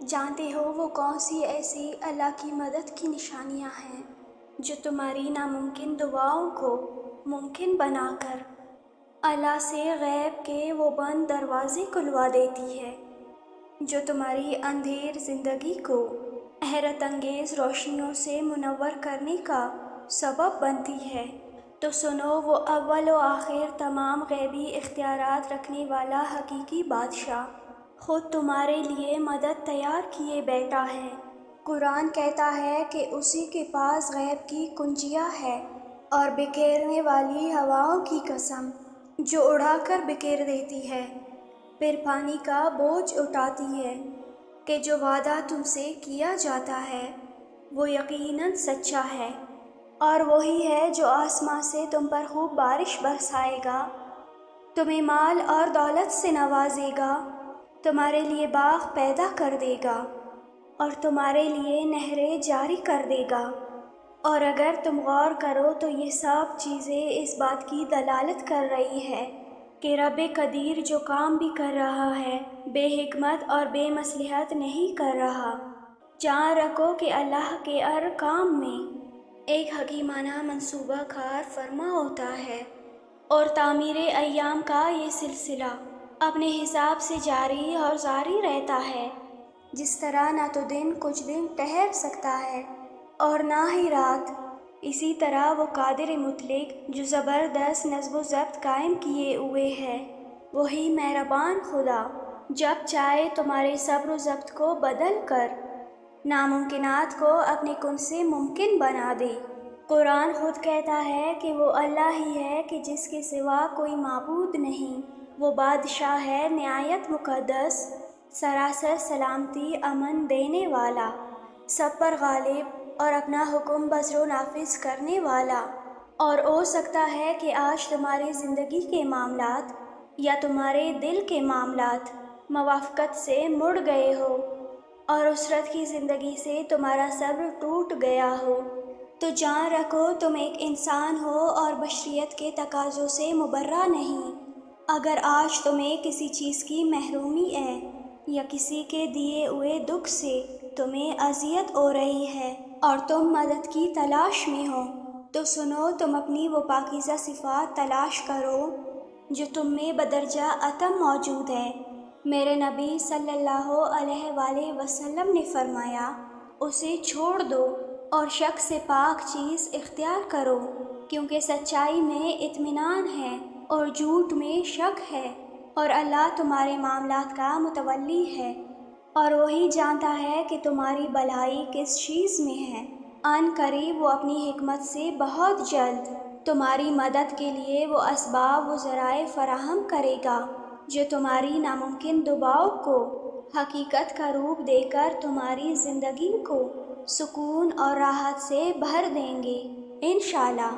جانتے ہو وہ کون سی ایسی اللہ کی مدد کی نشانیاں ہیں جو تمہاری ناممکن دعاؤں کو ممکن بنا کر اللہ سے غیب کے وہ بند دروازے کھلوا دیتی ہے، جو تمہاری اندھیر زندگی کو حیرت انگیز روشنیوں سے منور کرنے کا سبب بنتی ہے۔ تو سنو، وہ اول و آخر تمام غیبی اختیارات رکھنے والا حقیقی بادشاہ خود تمہارے لیے مدد تیار کیے بیٹھا ہے۔ قرآن کہتا ہے کہ اسی کے پاس غیب کی کنجیاں ہے، اور بکھیرنے والی ہواؤں کی قسم جو اڑا کر بکھیر دیتی ہے، پھر پانی کا بوجھ اٹھاتی ہے کہ جو وعدہ تم سے کیا جاتا ہے وہ یقیناً سچا ہے، اور وہی ہے جو آسمان سے تم پر خوب بارش برسائے گا، تمہیں مال اور دولت سے نوازے گا، تمہارے لیے باغ پیدا کر دے گا اور تمہارے لیے نہریں جاری کر دے گا۔ اور اگر تم غور کرو تو یہ سب چیزیں اس بات کی دلالت کر رہی ہے کہ رب قدیر جو کام بھی کر رہا ہے بے حکمت اور بے مصلحت نہیں کر رہا۔ جان رکھو کہ اللہ کے ہر کام میں ایک حکیمانہ منصوبہ کار فرما ہوتا ہے، اور تعمیر ایام کا یہ سلسلہ اپنے حساب سے جاری اور جاری رہتا ہے۔ جس طرح نہ تو دن کچھ دن ٹھہر سکتا ہے اور نہ ہی رات، اسی طرح وہ قادر مطلق جو زبردست نظم و ضبط قائم کیے ہوئے ہے، وہی مہربان خدا جب چاہے تمہارے صبر و ضبط کو بدل کر ناممکنات کو اپنے کن سے ممکن بنا دے۔ قرآن خود کہتا ہے کہ وہ اللہ ہی ہے کہ جس کے سوا کوئی معبود نہیں، وہ بادشاہ ہے نہایت مقدس، سراسر سلامتی امن دینے والا، سب پر غالب اور اپنا حکم بسر و نافذ کرنے والا۔ اور ہو سکتا ہے کہ آج تمہاری زندگی کے معاملات یا تمہارے دل کے معاملات موافقت سے مڑ گئے ہو اور عسرت کی زندگی سے تمہارا صبر ٹوٹ گیا ہو، تو جان رکھو تم ایک انسان ہو اور بشریت کے تقاضوں سے مبرا نہیں۔ اگر آج تمہیں کسی چیز کی محرومی ہے یا کسی کے دیے ہوئے دکھ سے تمہیں اذیت ہو رہی ہے اور تم مدد کی تلاش میں ہو، تو سنو، تم اپنی وہ پاکیزہ صفات تلاش کرو جو تم میں بدرجہ اتم موجود ہے۔ میرے نبی صلی اللہ علیہ وآلہ وسلم نے فرمایا، اسے چھوڑ دو اور شک سے پاک چیز اختیار کرو، کیونکہ سچائی میں اطمینان ہے اور جھوٹ میں شک ہے، اور اللہ تمہارے معاملات کا متولی ہے، اور وہی جانتا ہے کہ تمہاری بھلائی کس چیز میں ہے۔ عن قریب وہ اپنی حکمت سے بہت جلد تمہاری مدد کے لیے وہ اسباب و ذرائع فراہم کرے گا جو تمہاری ناممکن دعاؤں کو حقیقت کا روپ دے کر تمہاری زندگی کو سکون اور راحت سے بھر دیں گے، انشاءاللہ۔